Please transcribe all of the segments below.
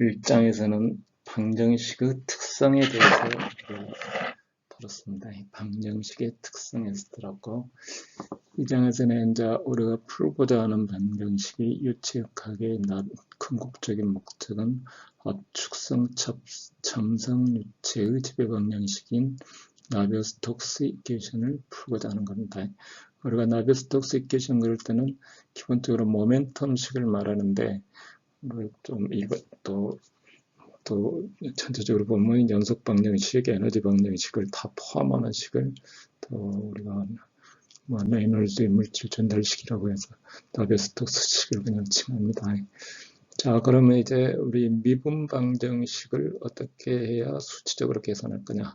1장에서는 방정식의 특성에 대해서 다뤘습니다. 방정식의 특성에서 들었고, 2장에서는 이제 우리가 풀고자 하는 방정식이 유체역학의 궁극적인 목적은 압축성 첨성 유체의 지배 방정식인 나비어-스톡스 이퀘이션을 풀고자 하는 겁니다. 우리가 나비어-스톡스 이퀘이션 그럴 때는 기본적으로 모멘텀식을 말하는데, 좀 이거 또 전체적으로 보면 연속 방정식, 에너지 방정식을 다 포함하는 식을 또 우리가 레이놀즈 물질 전달식이라고 해서 나비어-스톡스식을 그냥 칭합니다. 자, 그러면 이제 우리 미분 방정식을 어떻게 해야 수치적으로 계산할 거냐?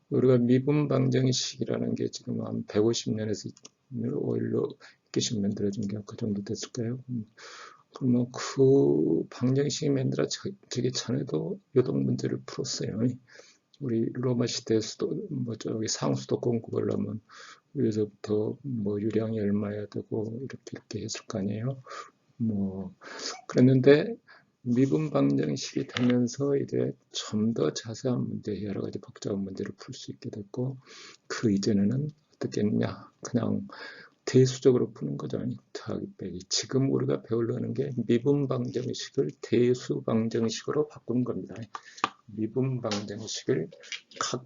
우리가 미분 방정식이라는 게 지금 한 150년에서 5일로 이렇게 만들어진 게 그 정도 됐을까요? 그러면 그 방정식이 만들어 저기 전에도 요동 문제를 풀었어요. 우리 로마 시대에서도 저기 상수도 공급하려면 위에서부터 유량이 얼마야 되고 이렇게 했을 거 아니에요. 그랬는데 미분 방정식이 되면서 이제 좀 더 자세한 문제, 여러 가지 복잡한 문제를 풀 수 있게 됐고, 그 이전에는 어떻게 했냐? 그냥 대수적으로 푸는 거죠. 더하기 빼기. 지금 우리가 배우려는 게 미분 방정식을 대수 방정식으로 바꾸는 겁니다. 미분 방정식을 각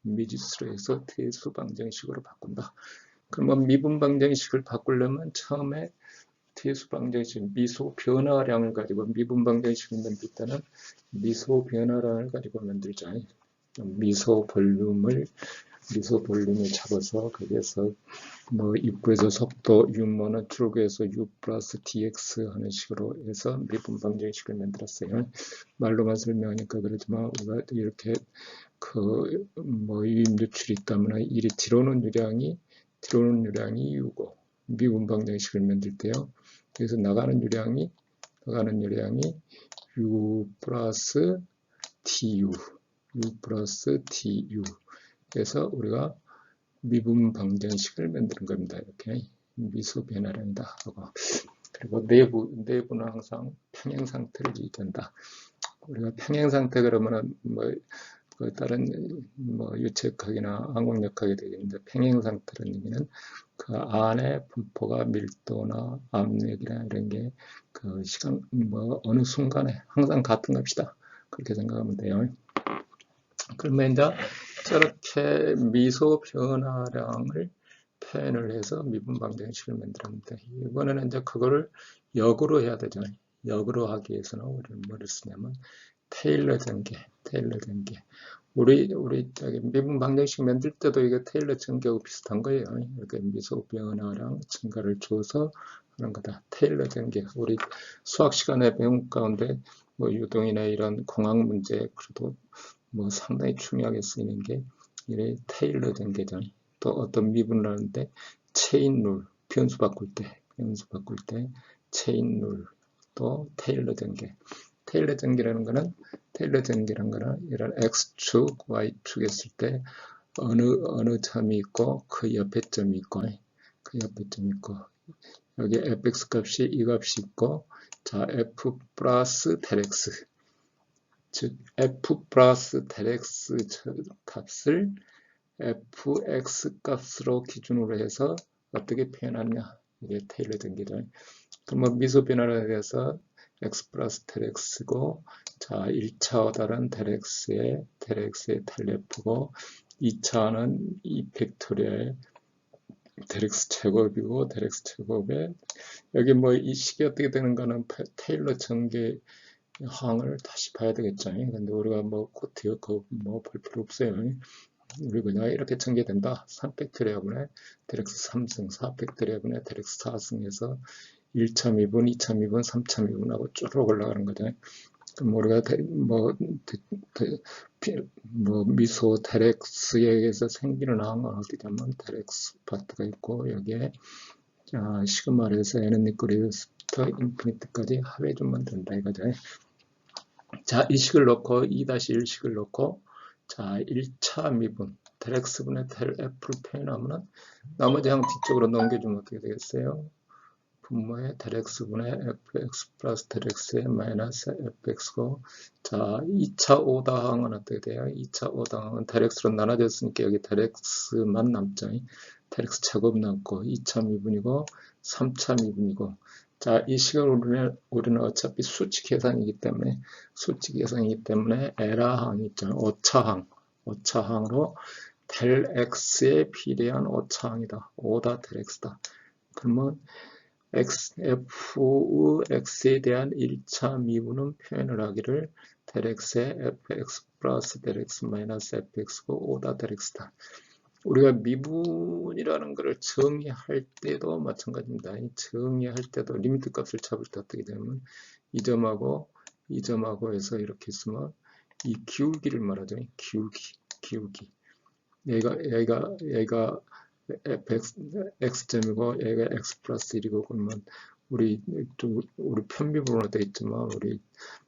미지수로 해서 대수 방정식으로 바꾼다. 그러면 미분 방정식을 바꾸려면 처음에 대수 방정식 미소 변화량을 가지고 미분 방정식을 만들 때는 미소 변화량을 가지고 만들자. 미소 볼륨을 잡아서 거기에서 입구에서 속도 u는 출구에서 u 플러스 dx 하는 식으로 해서 미분 방정식을 만들었어요. 말로만 설명하니까 그러지만 우리가 이렇게 유입 누출이 있다면 이리 들어오는 유량이 u고 미분 방정식을 만들 때요. 그래서 나가는 유량이 u 플러스 du 그래서 우리가 미분 방정식을 만드는 겁니다. 이렇게 미소 변화량이다 하고, 그리고 내부는 항상 평행 상태를 유지한다. 우리가 평행 상태 그러면은 다른 유체역학이나 항공역학이 되겠는데, 평행 상태라는 얘기는 그 안에 분포가 밀도나 압력이나 이런 게 그 시간 어느 순간에 항상 같은 값이다. 그렇게 생각하면 돼요. 그러면 이제 저렇게 미소 변화량을 표현을 해서 미분 방정식을 만들었는데, 이번에는 이제 그거를 역으로 해야 되죠. 역으로 하기 위해서는 우리는 뭐를 쓰냐면 테일러 전개. 우리 저기 미분 방정식 만들 때도 이게 테일러 전개하고 비슷한 거예요. 이렇게 미소 변화량 증가를 줘서 하는 거다. 테일러 전개. 우리 수학 시간에 배운 가운데 유동이나 이런 공학 문제 그래도 상당히 중요하게 쓰이는 게 이래 테일러 전개죠. 또 어떤 미분을 하는데 체인 룰, 변수 바꿀 때 체인 룰, 또 테일러 전개. 테일러 전개라는 거는 이런 x축, y축 했을 때 어느 점이 있고 그 옆에 점이 있고 여기 fx 값이 이 값이 있고, 자 f 플러스 del x, 즉 f 플러스 del x 값을 fx 값으로 기준으로 해서 어떻게 표현하냐, 이게 테일러 전개죠. 그러면 미소 변화에 대해서 x 플러스 del x고, 자 1차와 다른 del x의 del f고, 2차는 2 팩토리얼 del x 제곱이고, del x 제곱에 여기 이 식이 어떻게 되는가는 테일러 전개 항을 다시 봐야 되겠죠. 근데 우리가 곧 볼 필요 없어요. 우리 그냥 이렇게 전개된다. 3팩토리얼분의 del x 3승, 4팩토리얼분의 del x 4승 해서 1차 미분, 2차 미분, 3차 미분하고 쭉 올라가는 거죠. 그럼 우리가 미소 del x에 의해서 생기는 항은 어떻게 되면 del x 파트가 있고, 여기에 시그마를 해서 n은 이퀄리스부터 인피니트까지 합해주면 된다 이거죠. 자, 이 식을 넣고 2-1식을 넣고, 자 1차 미분 del x분의 del f를 표현하면 나머지 항 뒤쪽으로 넘겨주면 어떻게 되겠어요? 분모의 델x분의 fx 플러스 델x의 마이너스 fx고, 자, 2차 오당은 어떻게 돼요? 2차 오당은 델x로 나눠졌으니까 여기 델x만 남죠. 델x 제곱 남고 2차 미분이고 3차 미분이고, 자, 이 식을 우리는 어차피 수치 계산이기 때문에 에라항이 있죠. 오차항으로 델 x에 비례한 오차항이다. 오다 델 x다. 그러면 f의 x에 대한 1차 미분은 표현을 하기를 델 x의 fx 플러스 델 x 마이너스 fx고 오다 델 x다. 우리가 미분이라는 것을 정의할 때도 마찬가지입니다. 정의할 때도 리미트 값을 잡을 때 어떻게 되면 이 점하고 해서 이렇게 있으면 이 기울기를 말하죠. 기울기. 얘가 x점이고 얘가 x 플러스 1이고, 그러면 우리 편미분으로 되어 있지만 우리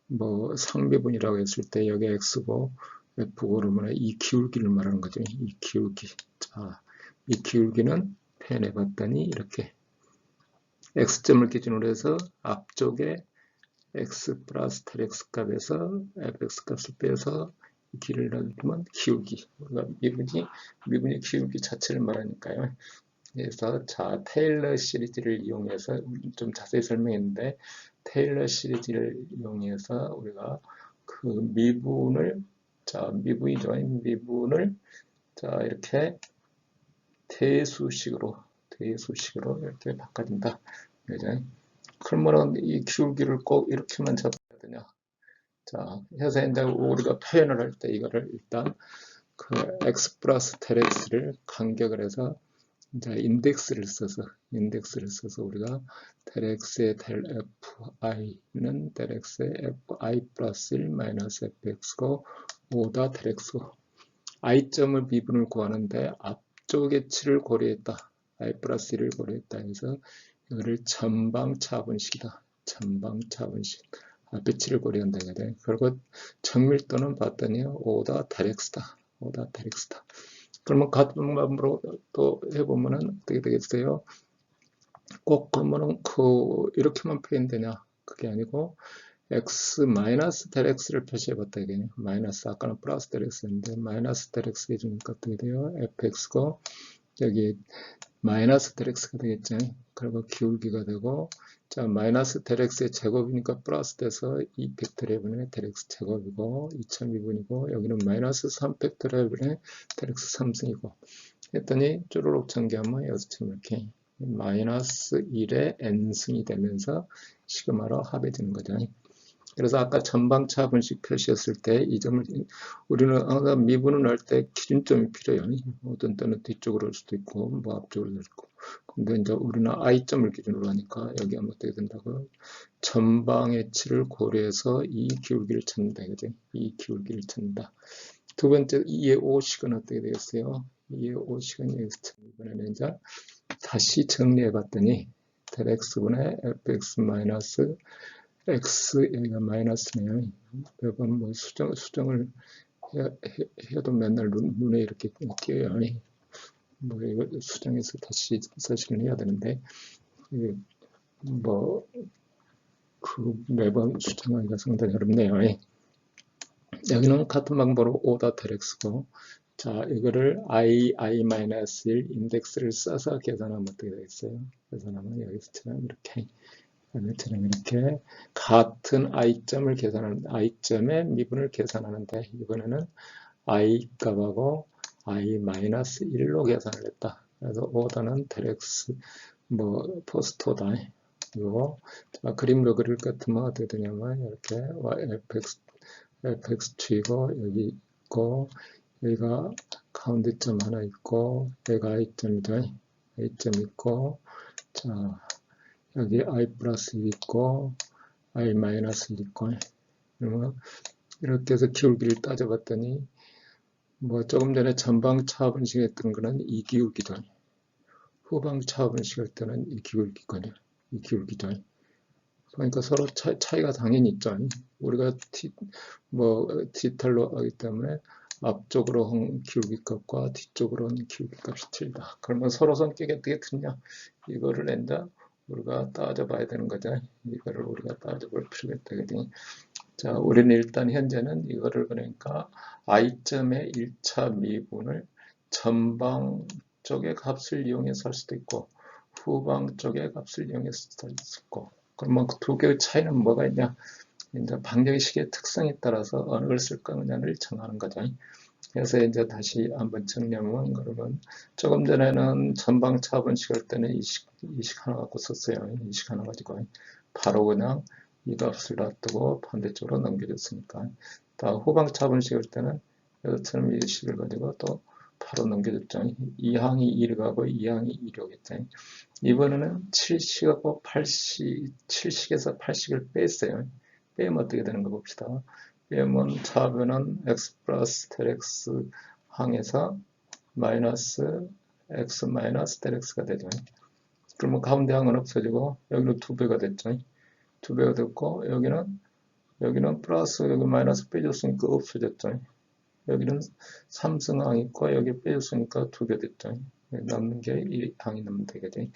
뭐 상미분이라고 했을 때 여기 x고 f고 그러면 이 기울기를 말하는 거죠. 이 기울기. 자, 이 기울기는 표현해 봤더니 이렇게 x점을 기준으로 해서 앞쪽에 x 플러스 텔 x 값에서 fx 값을 빼서 길을 넣으면 기울기. 우리가 미분이 기울기 자체를 말하니까요. 그래서 자, 테일러 시리즈를 이용해서 좀 자세히 설명했는데, 테일러 시리즈를 이용해서 우리가 그 미분을, 자, 미분을 자, 이렇게 대수식으로 이렇게 바꿔준다. 그죠? 그러면 이 기울기를 꼭 이렇게만 잡아야 되냐? 자, 해서 이제 우리가 표현을 할 때 이거를 일단 그 x 플러스 텔 x를 간격을 해서 이제 인덱스를 써서 우리가 델 x의 델 fi는 델 x의 fi 플러스 1 마이너스 fx고 오다 델 x고, i점을 미분을 구하는데 앞쪽의 치를 고려했다. i 플러스 1을 고려했다 해서 이거를 전방차분식이다. 전방차분식. 앞에 치를 고려한다. 그리고 정밀도는 봤더니 오다 델 x다. 오다 델 x다. 그러면 같은 방법으로 또 해보면은 어떻게 되겠어요? 꼭 그러면은 이렇게만 표현되냐? 그게 아니고 x 마이너스 델 x를 표시해봤다 이게 마이너스, 아까는 플러스 델 x인데 마이너스 델 x 해주니까 어떻게 돼요? fx고 여기 마이너스 델 x가 되겠죠. 그리고 기울기가 되고, 자, 마이너스 델 x의 제곱이니까 플러스 돼서 2팩토리블의 델 x 제곱이고 2,2분이고, 여기는 마이너스 3팩토리블의 델 x 3승이고 했더니 쭈루룩 전개하면 여기서처럼 이렇게 마이너스 1의 n승이 되면서 시그마로 합해지는 거죠. 그래서 아까 전방차 분식 표시했을 때 이 점을 우리는 항상 미분을 할 때 기준점이 필요해요. 어떤 때는 뒤쪽으로 올 수도 있고 뭐 앞쪽으로 올 수도 있고. 근데 이제 우리는 i점을 기준으로 하니까 여기 하면 어떻게 된다고요? 전방의 치를 고려해서 이 기울기를 찾는다 이거죠. 이 기울기를 찾는다. 두 번째 2의 5식은 어떻게 되겠어요? 2의 5식은 여기서 이번에는 이제 다시 정리해 봤더니 델 x분의 fx 마이너스 x, 여기가 마이너스네요. 매번 뭐 수정을 해도 맨날 눈에 이렇게 띄어요. 뭐 이거 수정해서 다시 서식을 해야 되는데, 뭐 매번 수정하기가 상당히 어렵네요. 여기는 같은 방법으로 오다 델 x고, 자, 이거를 i-1 인덱스를 써서 계산하면 어떻게 되겠어요? 계산하면 여기서처럼 이렇게 같은 i점을 i점의 미분을 계산하는데, 이번에는 i 값하고 i-1로 계산을 했다. 그래서 오다는 델 x 뭐 포스트 오다. 이거 그림으로 그릴 것 같으면 어떻게 되냐면 이렇게 fx축이고 여기 있고 여기가 가운데점 하나 있고 여기가 i점이죠. i점 있고, 자, 여기 i 플러스 1 있고 i 마이너스 1 있고, 그러면 이렇게 해서 기울기를 따져봤더니 뭐 조금 전에 전방 차분식 했던 거는 이 기울기죠. 후방 차분식 할 때는 이 기울기거든요. 이 기울기죠. 그러니까 서로 차이가 당연히 있죠. 우리가 디지털로 하기 때문에 앞쪽으로 한 기울기 값과 뒤쪽으로 한 기울기 값이 틀리다. 그러면 서로 성격이 어떻게 틀냐? 이거를 이제 우리가 따져봐야 되는 거죠. 이거를 우리가 따져볼 필요가 있다. 그지? 자, 우리는 일단 현재는 이거를 그러니까 i점의 1차 미분을 전방 쪽의 값을 이용해서 할 수도 있고 후방 쪽의 값을 이용해서 할 수 있고 그러면 그 두 개의 차이는 뭐가 있냐? 이제 방정식의 특성에 따라서 어느 걸 쓸 거냐를 정하는 거죠. 그래서 이제 다시 한번 정리하면 그러면 조금 전에는 전방 차분식 할 때는 이식 하나 갖고 썼어요. 이식 하나 가지고 바로 그냥 이 값을 놔두고 반대쪽으로 넘겨줬으니까 다 후방 차분식 할 때는 이것처럼 이 식을 가지고 또 바로 넘겨줬죠. 2항이 1이 가고 2항이 1이 오겠죠. 이번에는 7식하고 8식, 7식에서 8식을 뺐어요. 빼면 어떻게 되는 거 봅시다. 빼면 차변은 x 플러스 델 x 항에서 마이너스 x 마이너스 델 x가 되죠. 그러면 가운데 항은 없어지고 여기는 2배가 됐죠. 2배가 됐고 여기는 플러스 여기 마이너스 빼줬으니까 없어졌죠. 여기는 3승항 있고 여기 빼줬으니까 2배 됐죠. 남는 게 1항이 남으면 되겠지.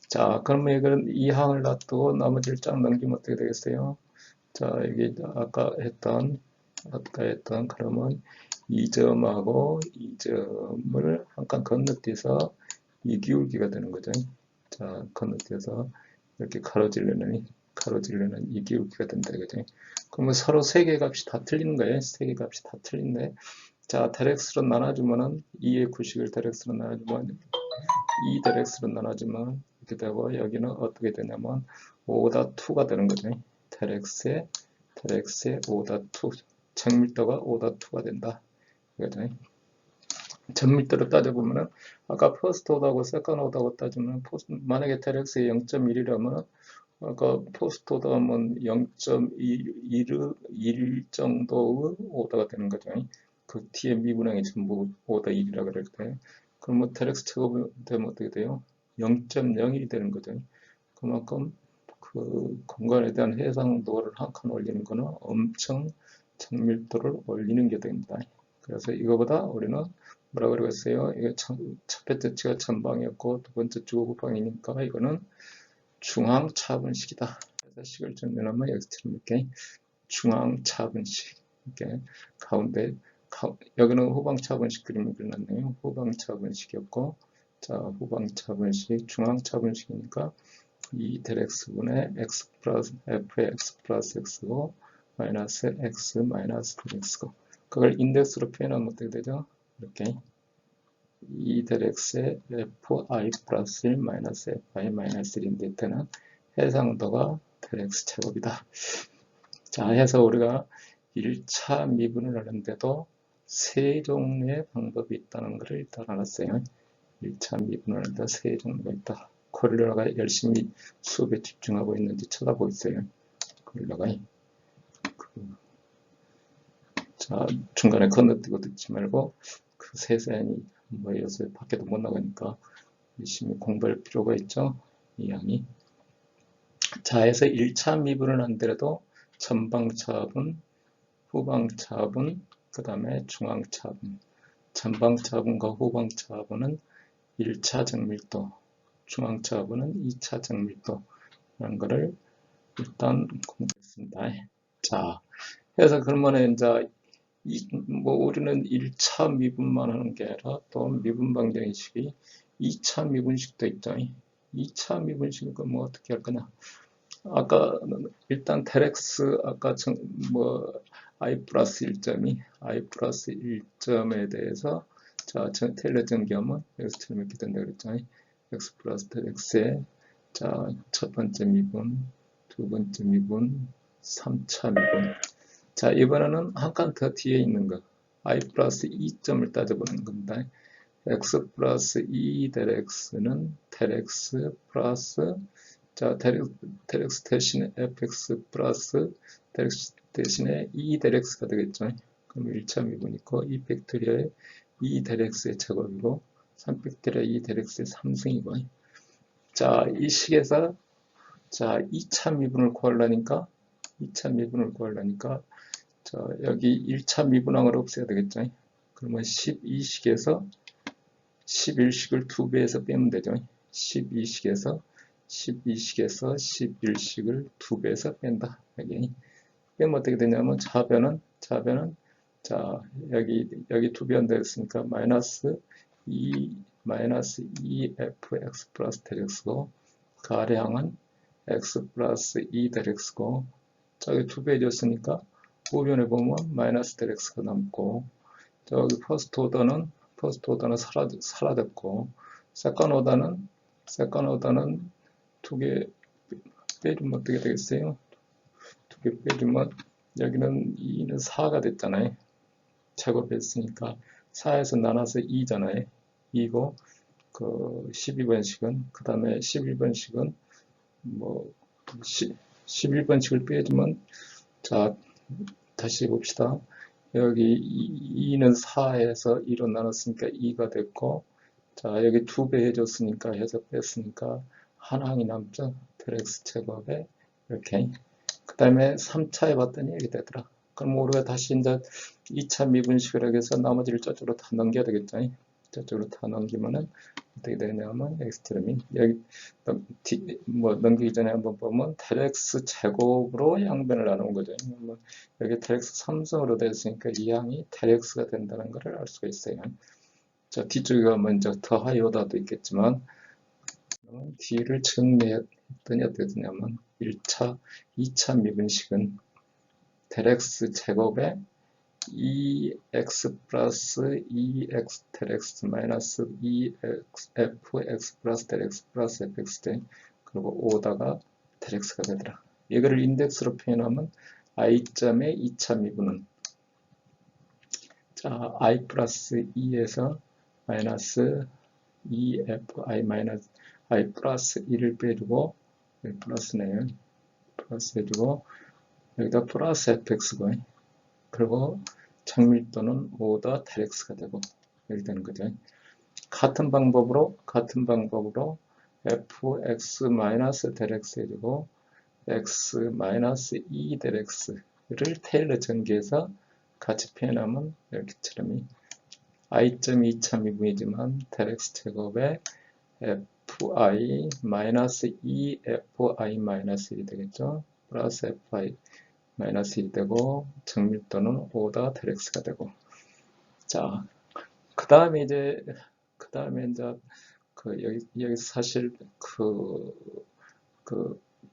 자, 그러면 이건 2항을 놔두고 나머지를 쫙 넘기면 어떻게 되겠어요? 자, 여기 아까 했던 그러면 2점하고 2점을 한 칸 건너뛰어서 이 기울기가 되는 거죠. 자, 건너뛰어서 이렇게 가로질르는 이 기울기가 된다 이거죠. 그러면 서로 세 개 값이 다 틀리는 거예요. 세 개 값이 다 틀린데, 자, 델엑스로 나눠주면은 2의 구식을 델엑스로 나눠주면 2 델엑스로 나눠주면 이렇게 되고 여기는 어떻게 되냐면 5-2가 되는 거죠. 델엑스의 5-2 정밀도가 5-2가 된다. 이거죠. 정밀도로 따져보면은 아까 퍼스트 오더하고 세컨 오더하고 따지면 만약에 델엑스의 0.1이라면 아까 포스트 오더하면 0.1 정도의 오더가 되는 거죠. 그 뒤에 미분항이 전부 오더 1이라 그럴 때 그러면 델엑스 제곱이 되면 어떻게 돼요? 0.01이 되는 거죠. 그만큼 그 공간에 대한 해상도를 한 칸 올리는 거는 엄청 정밀도를 올리는 게 됩니다. 그래서 이거보다 우리는 뭐라 그러겠어요? 이거 첫 번째치가 전방이었고 두 번째 주가 후방이니까 이거는 중앙 차분식이다. 그래서 식을 정리하면 여기처럼 이렇게 중앙 차분식 이렇게 가운데 여기는 후방 차분식 그림을 그려놨네요. 후방 차분식이었고 자 후방 차분식 중앙 차분식이니까 2 델 x분의 x 플러스 f의 x 플러스 x고 마이너스 x 마이너스 델 x고 그걸 인덱스로 표현하면 어떻게 되죠? 이렇게 2 델 x의 fi 플러스 1 마이너스 fi 마이너스 1인데 때는 해상도가 델 x 제곱이다. 자, 해서 우리가 1차 미분을 하는데도 세 종류의 방법이 있다는 것을 일단 알았어요. 1차 미분을 하는데 세 종류가 있다. 고릴라가 열심히 수업에 집중하고 있는지 쳐다보고 있어요. 고릴라가. 자, 중간에 건너뛰고 듣지 말고 그 세세히 뭐 요새 밖에도 못 나가니까 열심히 공부할 필요가 있죠. 이 양이. 자, 해서 1차 미분을 한더라도 전방차분, 후방차분, 그 다음에 중앙차분. 전방차분과 후방차분은 1차 정밀도, 중앙차분은 2차 정밀도라는 것을 일단 공부했습니다. 자, 그래서 그러면 이제 우리는 1차 미분만 하는 게 아니라 또 미분 방정식이 2차 미분식도 있죠. 2차 미분식은 뭐 어떻게 할 거냐? 아까 일단 델엑스 아까 i 플러스 1점이 i 플러스 1점에 대해서 자 테일러 정기하면 x처럼 이렇게 된다 그랬잖아요. x 플러스 델엑스의 자 첫 번째 미분, 두 번째 미분, 3차 미분. 자 이번에는 한 칸 더 뒤에 있는 거 i 플러스 2점을 따져보는 겁니다. x 플러스 2 델 x는 델 x 플러스 자, 델 x 대신에 fx 플러스 델 x 대신에 2 델 x가 되겠죠. 그럼 1차 미분 있고 2 팩토리아의 2 델 x의 제곱이고 3 팩토리아 2 델 x의 3승이고 자, 이 식에서 자, 2차 미분을 구하려니까 자, 여기 1차 미분항을 없애야 되겠죠. 그러면 12식에서 11식을 2배에서 빼면 되죠. 12식에서 12식에서 11식을 2배에서 뺀다. 여기 빼면 어떻게 되냐면 자변은 자 여기 2변 되었으니까 마이너스 2fx 플러스 델x고 가량은 x 플러스 2 델x고 저기 2배 줬으니까 우변에 보면 마이너스 델x가 남고 저기 퍼스트 오더는 사라졌고 세컨 오더는 2개 빼주면 어떻게 되겠어요? 2개 빼주면 여기는 2는 4가 됐잖아요. 제곱했으니까 4에서 나눠서 2잖아요. 2고 그 12번식은 그 다음에 11번식은 뭐 11번식을 빼주면 자 다시 봅시다. 여기 2는 4에서 2로 나눴으니까 2가 됐고 자 여기 2배 해줬으니까 해서 뺐으니까 한 항이 남죠. 델x 제곱에 이렇게 그 다음에 3차 해봤더니 이렇게 되더라. 그럼 우리가 다시 이제 2차 미분식을 해서 나머지를 저쪽으로 다 넘겨야 되겠죠. 저쪽으로 다 넘기면은 어떻게 되냐면 엑스트림이 여기 뭐 넘기기 전에 한번 보면 델x 제곱으로 양변을 나누는 거죠. 여기 델x 3승으로 됐으니까 이 양이 델x가 된다는 것을 알 수가 있어요. 자 뒤쪽에 가면 이제 더하이오다도 있겠지만 D를 정리했더니 어떻게 되냐면 2차 미분식은 델x 제곱에 2x 플러스 2x 델x 마이너스 2fx 플러스 델x 플러스 fx 돼. 그리고 오다가 델x가 되더라. 이거를 인덱스로 표현하면 i점의 2차 미분은 자 i 플러스 2에서 마이너스 2fi 마이너스 i 플러스 1을 빼주고 플러스네요. 플러스 해주고 여기다 플러스 fx고 그리고 정밀도는 5더 델x가 되고 이렇게 되는 거죠. 같은 방법으로 fx 마이너스 델x 해주고 x 마이너스 2 델x를 테일러 전개해서 같이 표현하면 이렇게처럼 i점 2차 미분이지만 델x 제곱에 fi 마이너스 2fi 마이너스 1이 되겠죠. 플러스 fi 마이너스 1이 되고 정밀도는 5다 델x가 되고 자 그 다음에 이제 여기 사실 그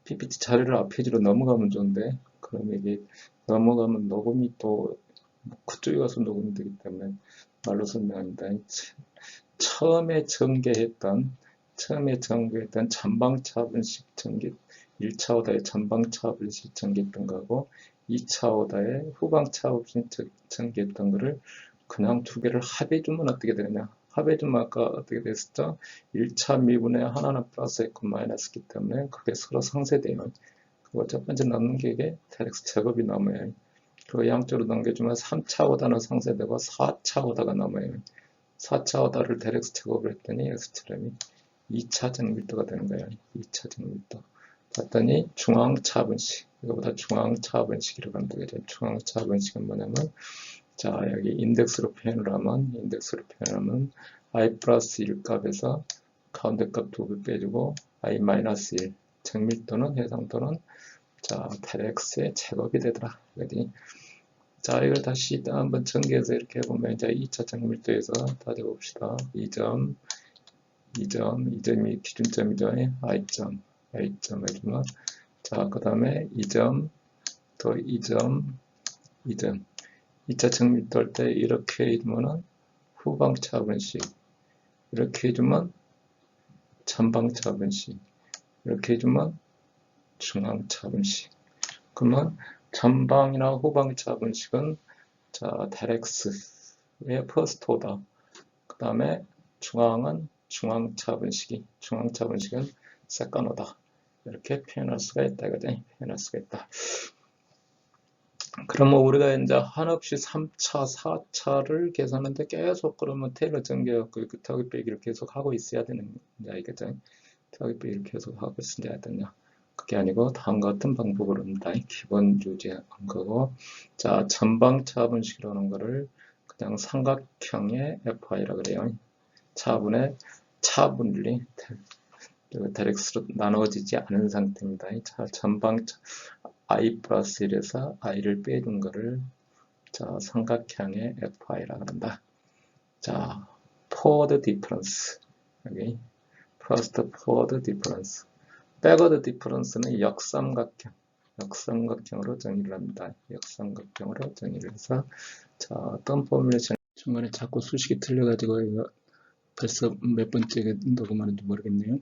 PPT 자료를 앞페이지로 넘어가면 좋은데 그럼 이게 넘어가면 녹음이 또 그쪽에 가서 녹음이 되기 때문에 말로 설명합니다. 처음에 전개했던 전방차분식 전개 1차 오다의 전방차분식 전개했던 거하고 2차 오다의 후방차분식 전개했던 거를 그냥 두 개를 합해주면 어떻게 되느냐. 합해주면 아까 어떻게 됐었죠? 1차 미분에 하나는 플러스했고 마이너스기 때문에 그게 서로 상쇄돼요. 그리고 첫 번째 남는 게 이게 델x 제곱이 남아요. 그 양쪽으로 넘겨주면 3차 오다는 상쇄되고 4차 오다가 남아요. 4차 오다를 델x 제곱을 했더니 x처럼이 2차 정밀도가 되는 거예요. 2차 정밀도. 봤더니 중앙차분식. 이거보다 중앙차분식이라고 하면 되겠죠. 중앙차분식은 뭐냐면 자 여기 인덱스로 표현을 하면 i 플러스 1 값에서 가운데 값 2배 빼주고 i 마이너스 1 정밀도는 해상도는 자 델x의 제곱이 되더라. 그지? 자 이걸 다시 한번 전개해서 이렇게 해보면 이제 2차 정밀도에서 따져봅시다. 2점이 기준점이죠. i점 해주면 자 그 다음에 2점 더 2점 2차 정밀도 할 때 이렇게 해주면은 후방차분식 이렇게 해주면 전방차분식 이렇게 해주면 중앙차분식. 그러면 전방이나 후방차분식은 자 델x의 퍼스트 오더 그 다음에 중앙은 중앙차분식은 세컨 오더 이렇게 표현할 수가 있다. 그죠? 표현할 수가 있다. 그러면 우리가 이제 한없이 3차, 4차를 계산하는데 계속 그러면 테일러 전개하고 그 더하기 빼기를 계속 하고 있어야 되는 거죠. 더하기 빼기를 계속 하고 있어야 되냐. 그게 아니고 다음과 같은 방법으로 합니다. 기본 유지한 거고 자 전방차분식이라는 거를 그냥 삼각형의 fi라 그래요. 차분의 차분리 대렉스로 나누어지지 않은 상태입니다. 자, 전방 i 플러스 1에서 i를 빼준 거를 자, 삼각형의 FI라고 한다. 자, forward difference. 여기 first forward difference. backward difference는 역삼각형으로 정의를 합니다. 역삼각형으로 정의를 해서 자, 어떤 포뮬레이션 중간에 자꾸 수식이 틀려가지고 이거 벌써 몇 번째 녹음하는지 모르겠네요.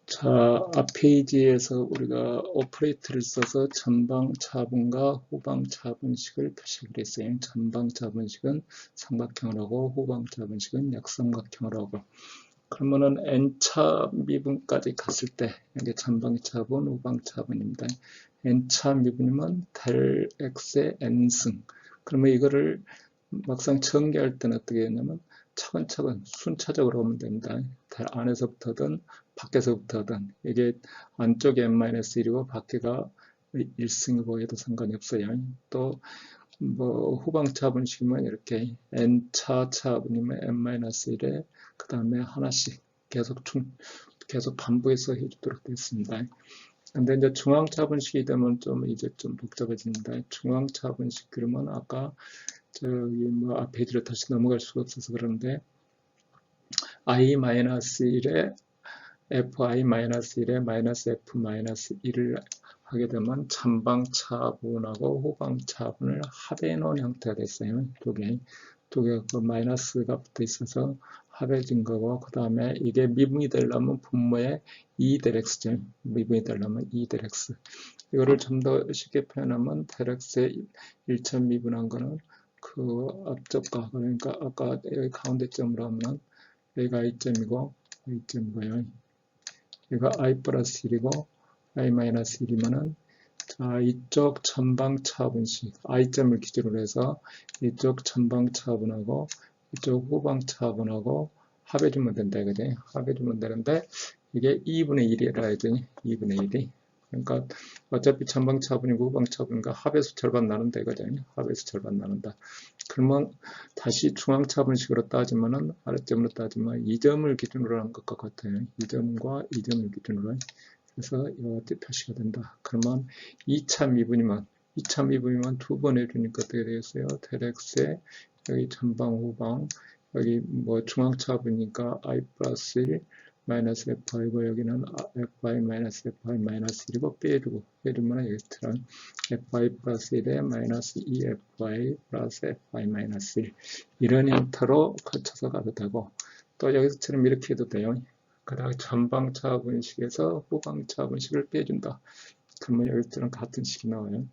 자, 앞 페이지에서 우리가 오퍼레이터를 써서 전방 차분과 후방 차분식을 표시를 했어요. 전방 차분식은 삼각형을 하고 후방 차분식은 역삼각형을 하고, 그러면은 n차 미분까지 갔을 때 이게 전방 차분, 후방 차분입니다. n차 미분이면 델 x의 n승. 그러면 이거를 막상 전개할 때는 어떻게 했냐면 차근차근 순차적으로 하면 됩니다. 안에서부터든 밖에서부터든 이게 안쪽에 n-1이고 밖에가 1승이고 해도 상관이 없어요. 또 뭐 후방 차분식이면 이렇게 n차 차분이면 n-1에 그 다음에 하나씩 계속 반복해서 해주도록 되어 있습니다. 근데 이제 중앙 차분식이 되면 이제 좀 복잡해집니다. 중앙 차분식 그러면 아까 저기 뭐 앞 페이지로 다시 넘어갈 수가 없어서 그러는데 i-1에 fi-1에 마이너스 f-1을 하게 되면 전방 차분하고 후방 차분을 합해 놓은 형태가 됐어요. 두 개 그 마이너스가 붙어 있어서 합해진 거고, 그 다음에 이게 미분이 되려면 분모에 2ΔX죠. 미분이 되려면 2ΔX. 이거를 좀 더 쉽게 표현하면 ΔX의 1차 미분한 거는 그 앞쪽과, 그러니까 아까 여기 가운데 점으로 하면 여기가 i점이고 i점이고요. 여기가 i 플러스 1이고 i 마이너스 1이면은 자, 이쪽 전방 차분식 i점을 기준으로 해서 이쪽 전방 차분하고 이쪽 후방 차분하고 합해주면 된다 이거지. 합해주면 되는데 이게 2분의 1이라 해야지. 2분의 1이. 그러니까 어차피 전방 차분이고 후방 차분이니까 합에서 절반 나눈다 이거죠. 합에서 절반 나눈다. 그러면 다시 중앙 차분식으로 따지면은 아래점으로 따지면 2점을 기준으로 한 것과 같아요. 2점과 2점을 기준으로. 그래서 이렇게 표시가 된다. 그러면 2차 미분이면 두 번 해주니까 어떻게 되겠어요? ΔX에 여기 전방 후방 여기 뭐 중앙 차분이니까 i 플러스 1 마이너스 fi고 여기는 fi 마이너스 fi 마이너스 1이고 빼주고 해주면 여기처럼 fi 플러스 1에 마이너스 2fi 플러스 fi 마이너스 1 이런 형태로 거쳐서 가도 되고, 또 여기서처럼 이렇게 해도 돼요. 그 다음에 전방 차분식에서 후방 차분식을 빼준다. 그러면 여기처럼 같은 식이 나와요.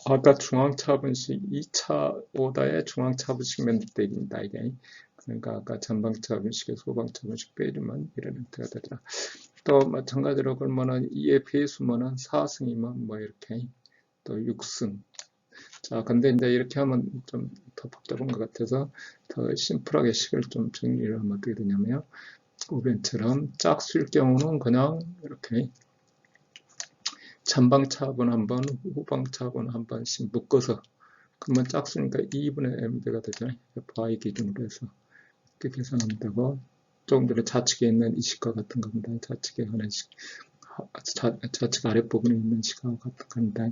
아까 중앙 차분식 2차 오다의 중앙 차분식 만들 때 얘기입니다. 이게. 그러니까 아까 전방 차분식에서 후방 차분식 빼주면 이런 형태가 되더라. 또 마찬가지로 그러면은 2의 배수면은 4승이면 뭐 이렇게 또 6승. 자, 근데 이제 이렇게 하면 좀 더 복잡한 것 같아서 더 심플하게 식을 좀 정리를 하면 어떻게 되냐면요. 우변처럼 짝수일 경우는 그냥 이렇게 전방 차분 한 번, 후방 차분 한 번씩 묶어서, 그러면 짝수니까 2분의 m배가 되죠. fi 기준으로 해서 이렇게 계산하면 되고, 조금 전에 좌측에 있는 이 식과 같은 겁니다. 좌측에 하는 식, 좌측 아랫부분에 있는 식과 같은 겁니다.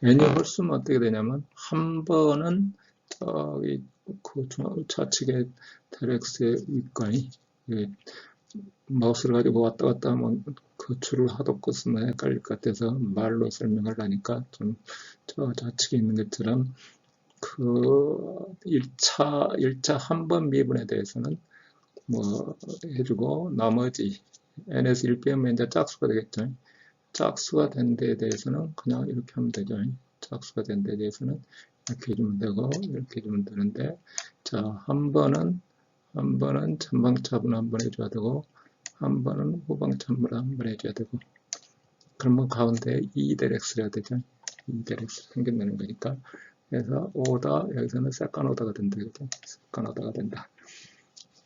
n이 홀수면 어떻게 되냐면 한 번은 저기 그 좌측에 ΔX의 윗과이 마우스를 가지고 왔다 갔다 하면 그 줄을 하도 끄으면 헷갈릴 것 같아서 말로 설명을 하니까 좀 저 좌측에 있는 것처럼 그 1차 한 번 미분에 대해서는 뭐 해주고, 나머지 n에서 1 빼면 이제 짝수가 되겠죠. 짝수가 된 데에 대해서는 그냥 이렇게 하면 되죠. 짝수가 된 데에 대해서는 이렇게 해주면 되고 이렇게 해주면 되는데, 자, 한 번은 전방 차분 한 번 해줘야 되고 한 번은 후방 차분 한 번 해줘야 되고, 그러면 가운데 2ΔX를 해야 되죠. 2ΔX 생겨내는 거니까. 그래서 오다 여기서는 세컨 오다가 된다. 세컨 오다가 된다.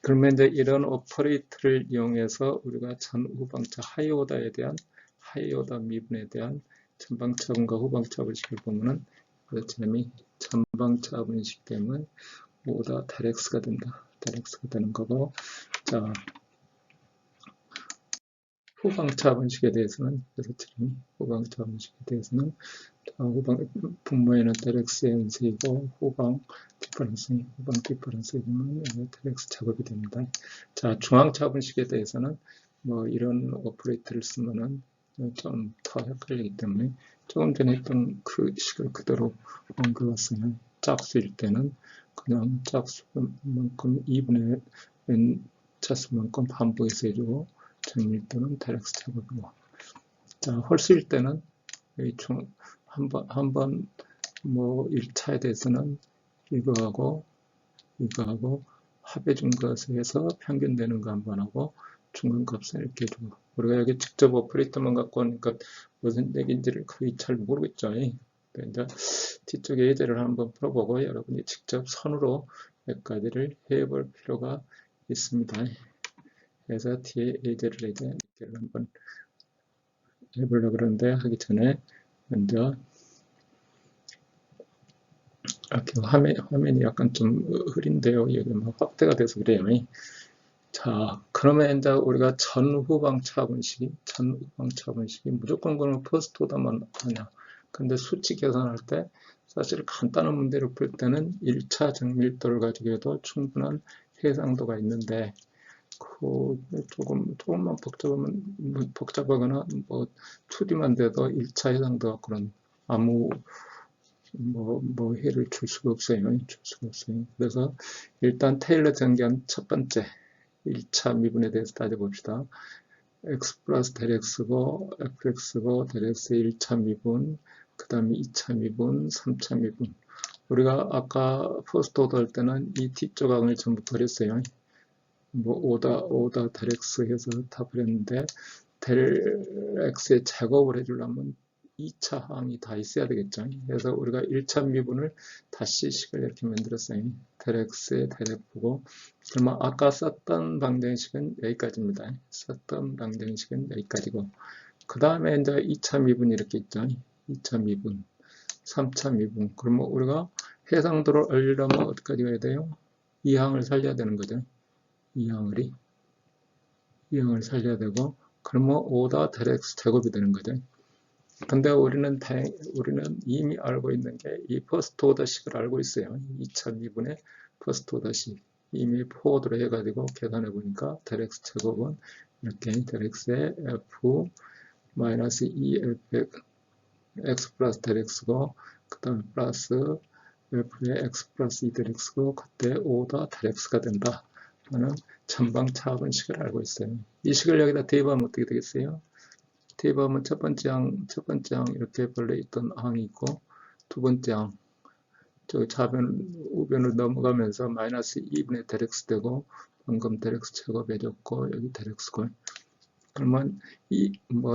그러면 이제 이런 오퍼레이터를 이용해서 우리가 전 후방차 하이 오다에 대한 하이 오다 미분에 대한 전방 차분과 후방 차분식을 보면은 그렇지만 전방 차분식 때문에 오다 ΔX가 된다. ΔX가 되는 거고, 자, 후방차분식에 대해서는, 그래서 후방차분식에 대해서는, 분모에는 델엑스 nC이고, 후방 디퍼런스이면 델엑스 작업이 됩니다. 자, 중앙차분식에 대해서는, 뭐, 이런 오퍼레이터를 쓰면은 좀 더 헷갈리기 때문에, 조금 전에 했던 그 식을 그대로 옮겨왔으면, 짝수일 때는 그냥 짝수만큼 2분의 n 차수만큼 반복해서 해주고, 정밀도는 델엑스 작업이고, 자, 홀수일 때는 한번 뭐 1차에 대해서는 이거하고 합해준 것에 해서 평균되는 거 한번 하고 중간값을 이렇게 해주고, 우리가 여기 직접 오퍼레이터만 갖고 오니까 무슨 얘기인지를 거의 잘 모르겠죠. 이제 뒤쪽에 예제를 한번 풀어보고 여러분이 직접 손으로 몇 가지를 해볼 필요가 있습니다. 그래서 뒤에 예제를 한번 해보려고 그러는데, 하기 전에 먼저 이렇게 화면이 약간 좀 흐린데요. 여기 막 확대가 돼서 그래요. 자, 그러면 이제 우리가 전후방 차분식이 무조건 그러면 퍼스트 오더만 하냐. 근데 수치 계산할 때 사실 간단한 문제를 풀 때는 1차 정밀도를 가지고 해도 충분한 해상도가 있는데, 조금만 복잡하거나 뭐 2D만 돼도 1차 해상도 갖고는 아무 해를 줄 수가 없어요. 그래서 일단 테일러 전개한 첫 번째 1차 미분에 대해서 따져봅시다. x 플러스 델 x고 fx고 델 x의 1차 미분, 그 다음에 2차 미분, 3차 미분. 우리가 아까 퍼스트 오더 할 때는 이 뒤쪽 항을 전부 버렸어요. 뭐 오다 델 x 해서 다 버렸는데, 델 x의 제곱을 해주려면 2차 항이 다 있어야 되겠죠. 그래서 우리가 1차 미분을 다시 식을 이렇게 만들었어요. 델 x의 델 f고, 그러면 아까 썼던 방정식은 여기까지입니다. 썼던 방정식은 여기까지고, 그 다음에 이제 2차 미분 이렇게 있죠. 2차 미분, 3차 미분. 그러면 우리가 해상도를 올리려면 어디까지 가야 돼요? 이 항을 살려야 되는 거죠. 이 항을 살려야 되고, 그러면 5다 델 x 제곱이 되는 거죠. 근데 우리는 이미 알고 있는 게 이 퍼스트 오더식을 알고 있어요. 2차 미분의 퍼스트 오더식 이미 포워드로 해가지고 계산해 보니까 델 x 제곱은 이렇게 델 x의 f 마이너스 2f x 플러스 델 x고, 그 다음에 플러스 f의 x 플러스 2 델 x고, 그때 5다 델 x가 된다 하는 전방차분식을 알고 있어요. 이 식을 여기다 대입하면 어떻게 되겠어요? 대입하면 첫 번째 항 이렇게 벌레 있던 항이 있고, 두 번째 항, 저 좌변, 우변을 넘어가면서 마이너스 2분의 델 x 되고, 방금 델 x 제곱해줬고, 여기 델 x고. 그러면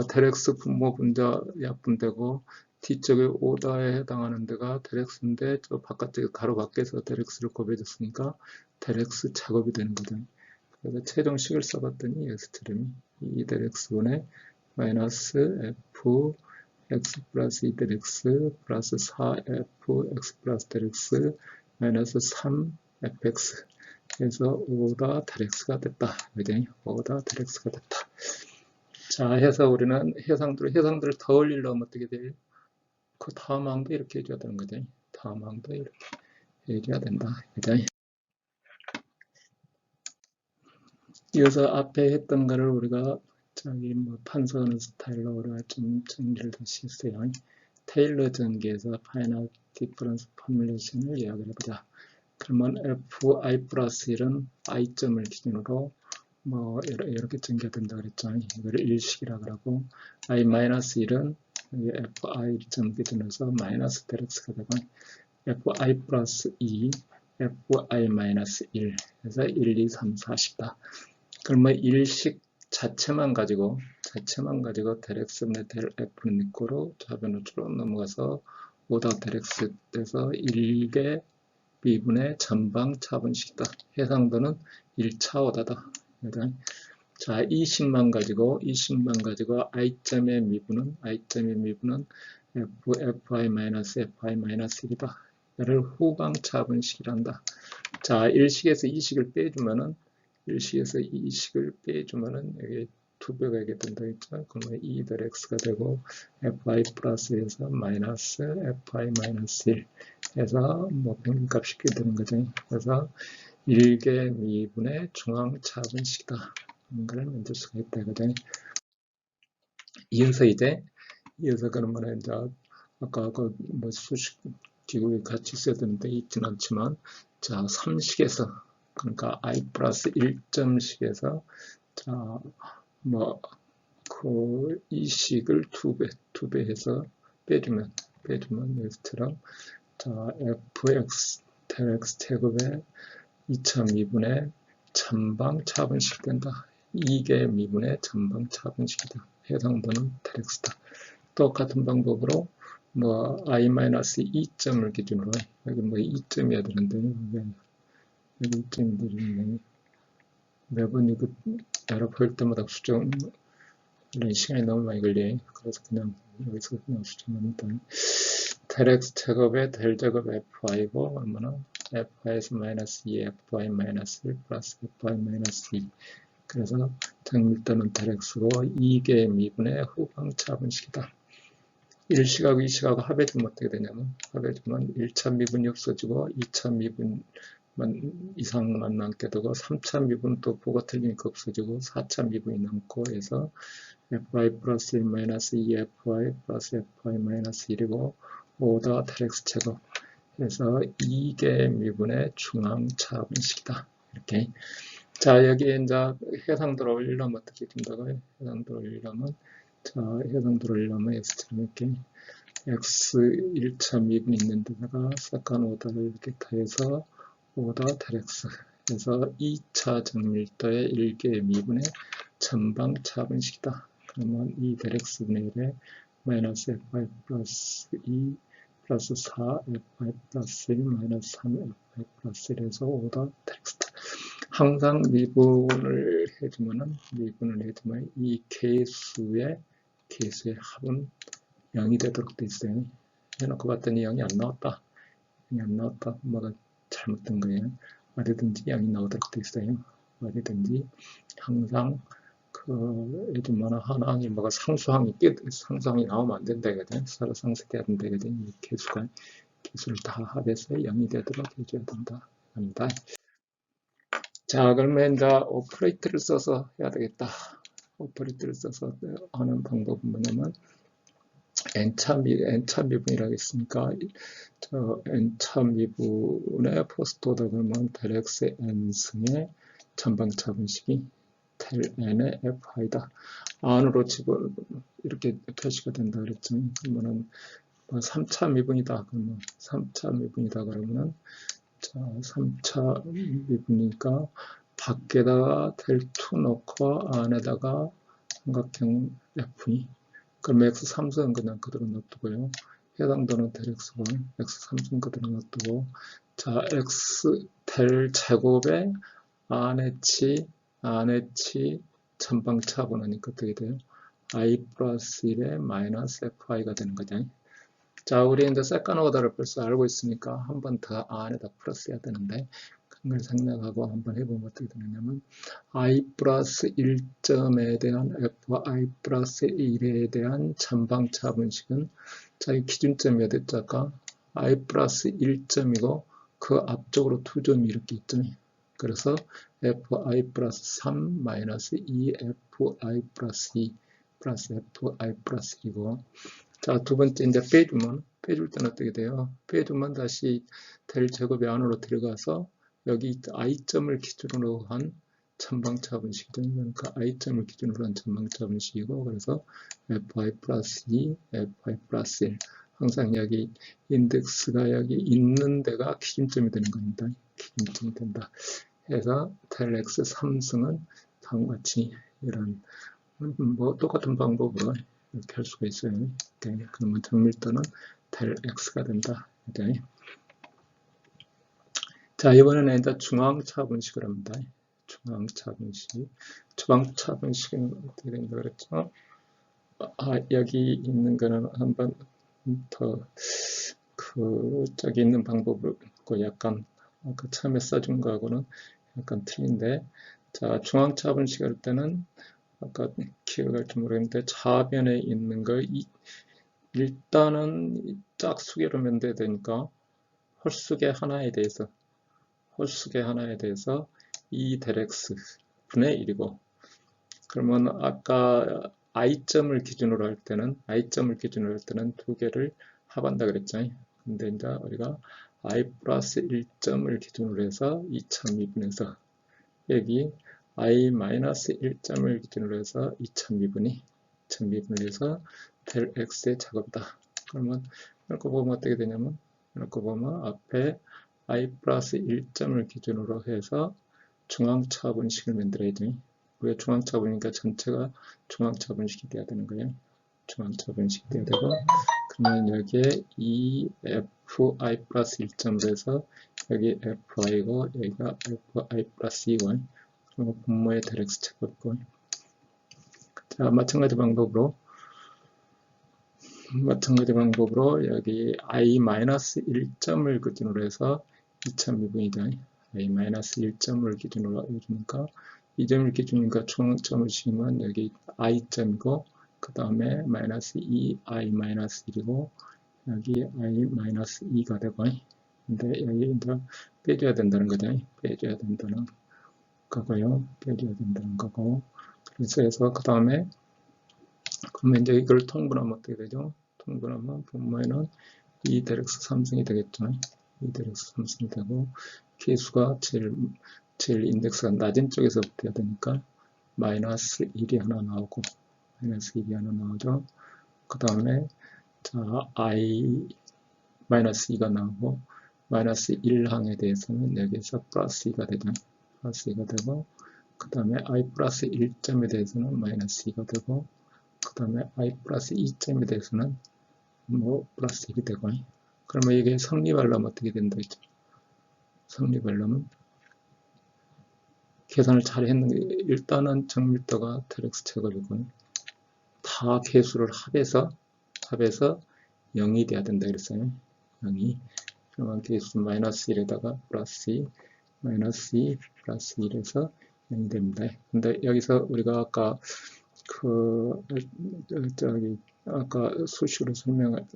델 x 분모 분자 약분되고, 뒤쪽에 오다에 해당하는 데가 델 x인데, 저 바깥쪽에 가로 밖에서 델 x를 곱해줬으니까 델 x 작업이 되는 거죠. 그래서 최종식을 써봤더니 x트림이 2델 x분의 마이너스 f x 플러스 2델 x 플러스 4f x 플러스 델 x 마이너스 3fx 해서 5다 델 x가 됐다. 그죠? 5다 델 x가 됐다. 자, 해서 우리는 해상도를 더 올리려면 어떻게 돼요? 그 다음 항도 이렇게 해줘야 되는 거죠. 다음 항도 이렇게 해줘야 된다. 그죠? 이어서 앞에 했던 거를 우리가 판서하는 스타일로 우리가 좀 정리를 다시 했어요. 테일러 전개에서 파이널 디퍼런스 포뮬레이션을 이야기를 해보자. 그러면 fi 플러스 1은 i점을 기준으로 이렇게 전개가 된다 그랬죠. 이걸 일식이라 그러고, i 마이너스 1은 fi 점 기준에서 마이너스 델 x가 되고, fi 플러스 2, fi 마이너스 1 해서 1, 2, 3, 4다. 그러면 일식 자체만 가지고 델 x분의 델 f는 있고로 좌변으로 쭉 넘어가서 5다 델 x 돼서 1개 미분의 전방 차분식이다. 해상도는 1차 오다다. 자, 이 식만 가지고 i점의 미분은 fi-1이다. 얘를 후방 차분식이란다. 자, 일식에서 이식을 빼주면은 1식에서 2식을 빼주면은 여기 2배가 되게 된다 했죠. 그러면 2 del x가 되고 fi 플러스에서 마이너스 fi 마이너스 1 해서 뭐 평균값 쉽게 되는 거죠. 그래서 1개 미분의 중앙 차분식이다. 이걸 만들 수가 있다 이거죠. 이어서 그러면 이제 아까 그 뭐 수식 기구에 같이 써야 되는데 있지는 않지만 자 3식에서 그러니까 i 플러스 1점식에서 자 뭐 그 이 식을 2배 해서 빼주면 여기처럼 자 fx del x 제곱에 2차 미분의 전방 차분식 된다. 2개 미분의 전방 차분식이다. 해당도는 del x다. 똑같은 방법으로 뭐 i-2점을 기준으로 여기 뭐 2점이어야 되는데 여기 2점이 되는데 매번 이거 여러 볼 때마다 수정 시간이 너무 많이 걸려. 그래서 그냥 여기서 그냥 수정하면 del x 제곱에 del 제곱 fy고 얼마나 fy에서 마이너스 2 fy 마이너스 1 플러스 fy 마이너스 2 그래서 정밀도는 del x고 2개 미분의 후방 차분식이다. 1식하고 2식하고 합해주면 어떻게 되냐면 합해주면 1차 미분이 없어지고 2차 미분 이상만 남게 되고 3차 미분 또 보고 틀리니까 없어지고 4차 미분이 남고 해서 fy 플러스 1 마이너스 2fy 플러스 fy 마이너스 1이고 5더 del x 제곱 해서 2개 미분의 중앙 차분식이다. 이렇게. 자, 여기에 이제 해상도를 올리려면 어떻게 된다고요? 해상도를 올리려면 자, 해상도를 올리려면 x처럼 이렇게 x 1차 미분 있는 데다가 사칸 5다를 이렇게 더해서 5더 del x 해서 2차 정밀도의 1개 미분의 전방 차분식이다. 그러면 2 del x분의 1에 마이너스 fy 플러스 2 플러스 4 fy 플러스 1 마이너스 3 fy 플러스 1에서 5더 del x다. 항상 미분을 해주면 이 개수의 합은 0이 되도록 돼 있어요. 해놓고 봤더니 0이 안 나왔다. 뭐가 잘못된 거예요. 어디든지 0이 나오도록 돼 있어요. 어디든지 항상 요즘 하나항이 뭐가 상수항이 나오면 안 된다 이거든. 서로 상쇄돼야 된다 이거든. 이 개수를 다 합해서 0이 되도록 해줘야 된다. 합니다. 자, 그러면 이제 오퍼레이터를 써서 해야 되겠다. 오퍼레이터를 써서 하는 방법은 뭐냐면 n차 미분이라고 했으니까 저 n차 미분의 포스트 오더 그러면 del x의 n승의 전방 차분식이 del n의 fi다. 안으로 집어 이렇게 표시가 된다 그랬죠. 그러면은 3차 미분이다. 그러면 3차 미분이다 그러면은 자, 3차 미분이니까 밖에다가 del2 넣고 안에다가 삼각형 f2 그럼 x 3승 그냥 그대로 놔두고요. 해당도는 del x가 x 3승 그대로 놔두고 자 x del 제곱에 안에치 전방 차분하니까 어떻게 돼요? i 플러스 1에 마이너스 fi가 되는 거죠. 자, 우리 이제 세컨 오더를 벌써 알고 있으니까 한 번 더 안에다 플러스 해야 되는데 그걸 생각하고 한번 해보면 어떻게 되느냐면 i 플러스 1점에 대한 fi 플러스 1에 대한 전방 차분식은 자, 이 기준점이 어딨죠? 아까 i 플러스 1점이고 그 앞쪽으로 2점이 이렇게 있죠. 그래서 fi 플러스 3 마이너스 2fi 플러스 2 플러스 fi 플러스 2고 자, 두 번째 이제 빼줄 때는 어떻게 돼요? 빼주면 다시 del 제곱의 안으로 들어가서 여기 i점을 기준으로 한 전방차분식이죠. 그러니까 i점을 기준으로 한 전방차분식이고 그래서 fi 플러스 2, fi 플러스 1 항상 여기 인덱스가 여기 있는 데가 기준점이 되는 겁니다. 기준점이 된다. 해서 del x 3승은 다음과 같이 이런 뭐 똑같은 방법으로 이렇게 할 수가 있어요. 네, 그러면 정밀도는 del x가 된다. 네. 자, 이번에는 이제 중앙차분식을 합니다. 중앙차분식. 중앙차분식은 어떻게 된다 그랬죠? 여기 있는 거는 한번 더 저기 있는 방법을 약간 처음에 써준 거하고는 약간 틀린데 자, 중앙차분식 할 때는 아까 기억할지 모르겠는데 차변에 있는 거 일단은 짝수계로 면돼야 되니까 홀수계 하나에 대해서 2 del x 분의 1이고, 그러면 아까 i점을 기준으로 할 때는 두 개를 합한다 그랬죠. 근데 이제 우리가 i 플러스 1점을 기준으로 해서 2000미분에서 여기 i 마이너스 1점을 기준으로 해서 2000미분을 해서 del x의 작업이다. 그러면 이렇게 보면 어떻게 되냐면, 이렇게 보면 앞에 i 플러스 1점을 기준으로 해서 중앙차분식을 만들어야지. 왜 중앙차분이니까 전체가 중앙차분식이 돼야 되는 거예요. 중앙차분식이 돼야 되고, 그러면 여기에 이 fi 플러스 1점으로 해서 여기 fi고 여기가 fi 플러스 2고, 그리고 분모의 del x 제곱이고. 자, 마찬가지 방법으로 여기 i 마이너스 1점을 기준으로 해서 2000미분이다. i 마이너스 1점을 기준으로 해주니까 2점을 기준이니까 중앙점을 씌우면 여기 i점이고, 그 다음에 마이너스 2i 마이너스 1이고 여기 i 마이너스 2가 되고, 근데 여기 이제 빼줘야 된다는 거죠. 빼줘야 된다는 거고. 그래서 그 다음에 그러면 이제 이걸 통분하면 어떻게 되죠? 통분하면 분모에는 2 del x 3승이 되겠죠. 2 del x 3승이 되고, 계수가 제일 인덱스가 낮은 쪽에서 붙어야 되니까 마이너스 1이 하나 나오고, 나오죠. 그 다음에 자, i 마이너스 2가 나오고, 마이너스 1항에 대해서는 여기서 플러스 2가 되죠. 플러스 2가 되고, 그 다음에 i 플러스 1점에 대해서는 마이너스 2가 되고, 그 다음에 i 플러스 2점에 대해서는 뭐 플러스 1이 되고. 그러면 이게 성립하려면 어떻게 된다 했죠? 성립하려면 계산을 잘 했는데, 일단은 정밀도가 del x 제곱이고, 다 계수를 합해서 0이 돼야 된다 그랬어요. 0이. 그러면 계수 마이너스 1에다가 플러스 2, 마이너스 2, 플러스 1에서 0이 됩니다. 근데 여기서 우리가 아까 아까 수식으로 설명한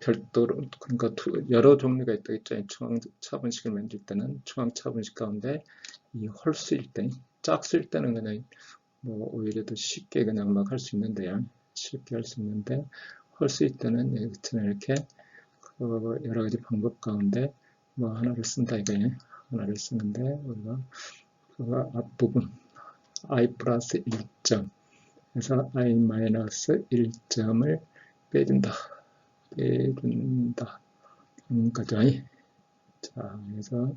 별도로, 그러니까 여러 종류가 있다 했잖아요. 중앙차분식을 만들 때는 중앙차분식 가운데 이 홀수일 때, 짝수일 때는 그냥 뭐 오히려 더 쉽게 그냥 막 할 수 있는데요. 홀수일 때는 이렇게 여러 가지 방법 가운데 뭐 하나를 쓴다 이거예요. 하나를 쓰는데 우리가 앞부분 i 플러스 1점 그래서 i 마이너스 1점을 빼준다. 거죠. 자, 그래서